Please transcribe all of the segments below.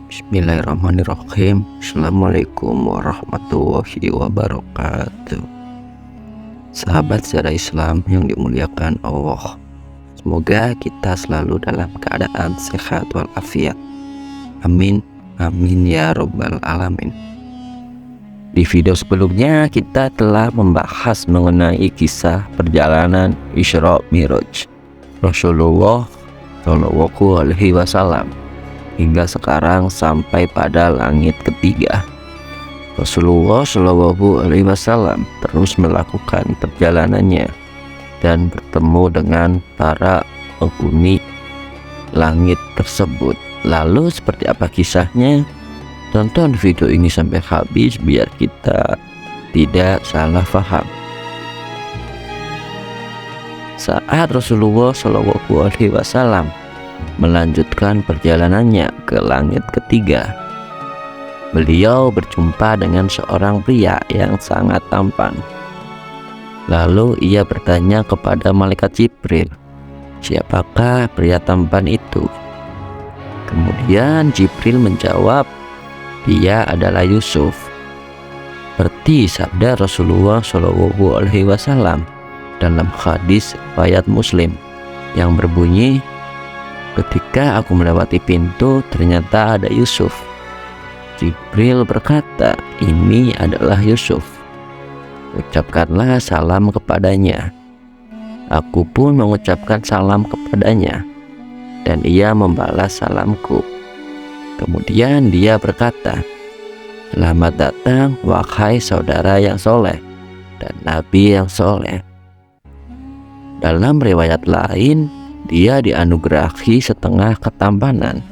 Bismillahirrahmanirrahim. Assalamualaikum warahmatullahi wabarakatuh. Sahabat secara Islam yang dimuliakan Allah, semoga kita selalu dalam keadaan sehat walafiat. Amin, amin ya robbal alamin. Di video sebelumnya kita telah membahas mengenai kisah perjalanan Isra Mi'raj Rasulullah Shallallahu Alaihi Wasallam hingga sekarang sampai pada langit ketiga. Rasulullah Shallallahu Alaihi Wasallam terus melakukan perjalanannya dan bertemu dengan para penghuni langit tersebut. Lalu seperti apa kisahnya? Tonton video ini sampai habis biar kita tidak salah paham. Saat Rasulullah Shallallahu Alaihi Wasallam melanjutkan perjalanannya ke langit ketiga, beliau berjumpa dengan seorang pria yang sangat tampan. Lalu ia bertanya kepada malaikat Jibril, siapakah pria tampan itu? Kemudian Jibril menjawab, dia adalah Yusuf. Seperti sabda Rasulullah Shallallahu Alaihi Wasallam dalam hadis riwayat Muslim yang berbunyi, ketika aku melewati pintu, ternyata ada Yusuf. Jibril berkata, ini adalah Yusuf. Ucapkanlah salam kepadanya. Aku pun mengucapkan salam kepadanya, dan ia membalas salamku. Kemudian dia berkata, selamat datang wahai saudara yang soleh dan nabi yang soleh. Dalam riwayat lain, dia dianugerahi setengah ketampanan.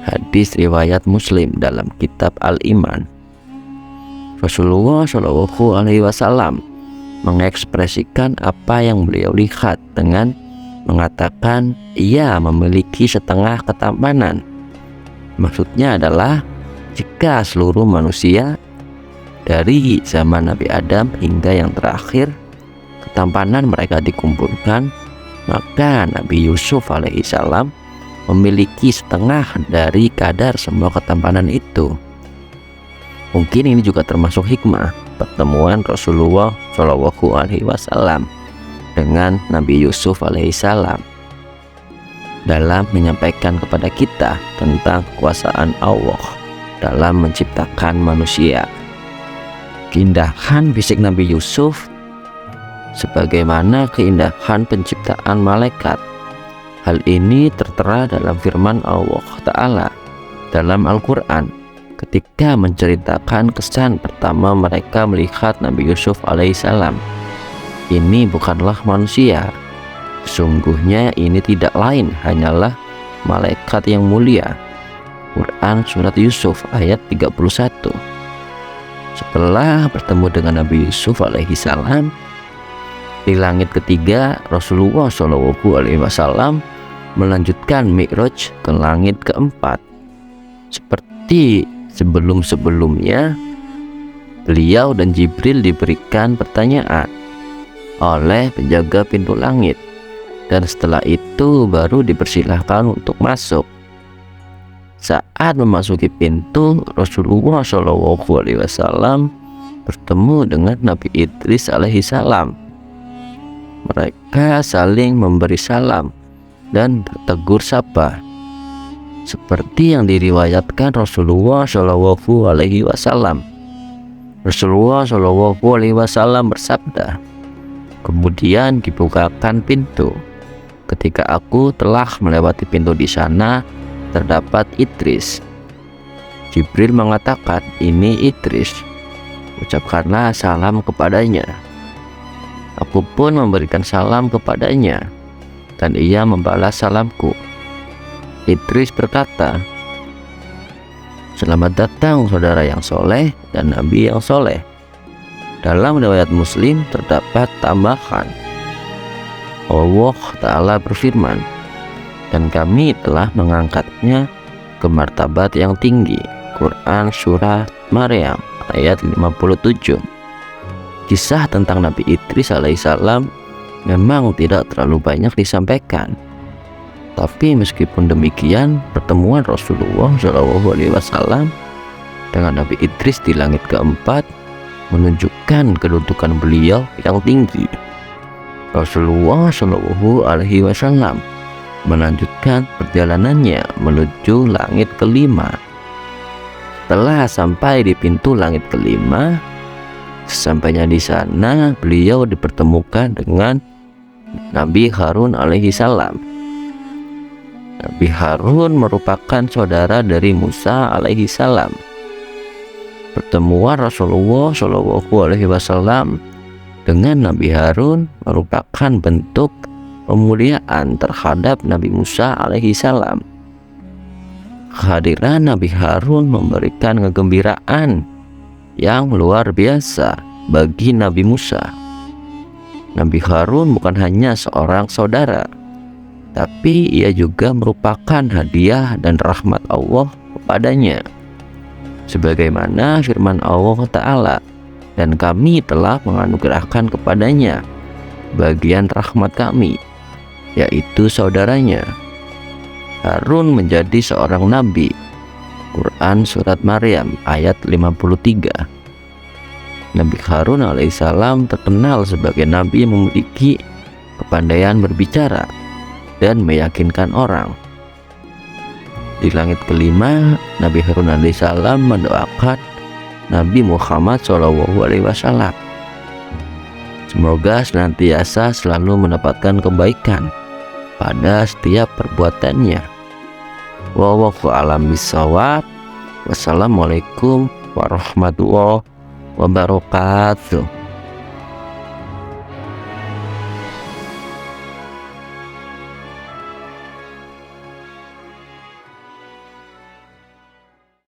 Hadis riwayat Muslim dalam kitab Al-Iman. Rasulullah Shallallahu Alaihi Wasallam mengekspresikan apa yang beliau lihat dengan mengatakan ia memiliki setengah ketampanan. Maksudnya adalah jika seluruh manusia dari zaman Nabi Adam hingga yang terakhir ketampanan mereka dikumpulkan, maka Nabi Yusuf alaihissalam memiliki setengah dari kadar semua ketampanan itu. Mungkin ini juga termasuk hikmah pertemuan Rasulullah Shallallahu Alaihi Wasallam dengan Nabi Yusuf alaihissalam dalam menyampaikan kepada kita tentang kekuasaan Allah dalam menciptakan manusia. Keindahan fisik Nabi Yusuf sebagaimana keindahan penciptaan malaikat. Hal ini tertera dalam firman Allah Ta'ala dalam Al-Quran ketika menceritakan kesan pertama mereka melihat Nabi Yusuf alaihissalam. Ini bukanlah manusia, sesungguhnya ini tidak lain hanyalah malaikat yang mulia. Quran Surat Yusuf ayat 31. Setelah bertemu dengan Nabi Yusuf alaihissalam di langit ketiga, Rasulullah Shallallahu Alaihi Wasallam melanjutkan Mi'raj ke langit keempat. Seperti sebelum-sebelumnya, beliau dan Jibril diberikan pertanyaan oleh penjaga pintu langit, dan setelah itu baru dipersilahkan untuk masuk. Saat memasuki pintu, Rasulullah Shallallahu Alaihi Wasallam bertemu dengan Nabi Idris alaihissalam. Mereka saling memberi salam dan bertegur sapa, seperti yang diriwayatkan Rasulullah Shallallahu Alaihi Wasallam. Rasulullah Shallallahu Alaihi Wasallam bersabda, kemudian dibukakan pintu. Ketika aku telah melewati pintu, di sana terdapat Idris. Jibril mengatakan, ini Idris. Ucapkanlah salam kepadanya. Aku pun memberikan salam kepadanya, dan ia membalas salamku. Idris berkata, selamat datang saudara yang soleh dan nabi yang soleh. Dalam riwayat Muslim terdapat tambahan, Allah Ta'ala berfirman, dan kami telah mengangkatnya ke martabat yang tinggi. Quran Surah Maryam ayat 57. Kisah tentang Nabi Idris alaihissalam memang tidak terlalu banyak disampaikan, Tapi meskipun demikian, pertemuan Rasulullah SAW dengan Nabi Idris di langit keempat menunjukkan kedudukan beliau yang tinggi. Rasulullah SAW melanjutkan perjalanannya menuju langit kelima. Setelah sampai di pintu langit kelima, sesampainya di sana beliau dipertemukan dengan Nabi Harun alaihi salam. Nabi Harun merupakan saudara dari Musa alaihi salam. Pertemuan Rasulullah SAW dengan Nabi Harun merupakan bentuk pemuliaan terhadap Nabi Musa alaihi salam. Kehadiran Nabi Harun memberikan kegembiraan yang luar biasa bagi Nabi Musa. Nabi Harun bukan hanya seorang saudara, tapi ia juga merupakan hadiah dan rahmat Allah kepadanya. Sebagaimana firman Allah Ta'ala, dan kami telah menganugerahkan kepadanya bagian rahmat kami, yaitu saudaranya. Harun menjadi seorang nabi. Quran Surat Maryam ayat 53. Nabi Harun alaihissalam terkenal sebagai nabi yang memiliki kepandaian berbicara dan meyakinkan orang. Di langit kelima, Nabi Harun alaihissalam mendoakan Nabi Muhammad SAW. Semoga senantiasa selalu mendapatkan kebaikan pada setiap perbuatannya. Wallahu a'lam bishawab. Wassalamualaikum warahmatullahi wabarakatuh.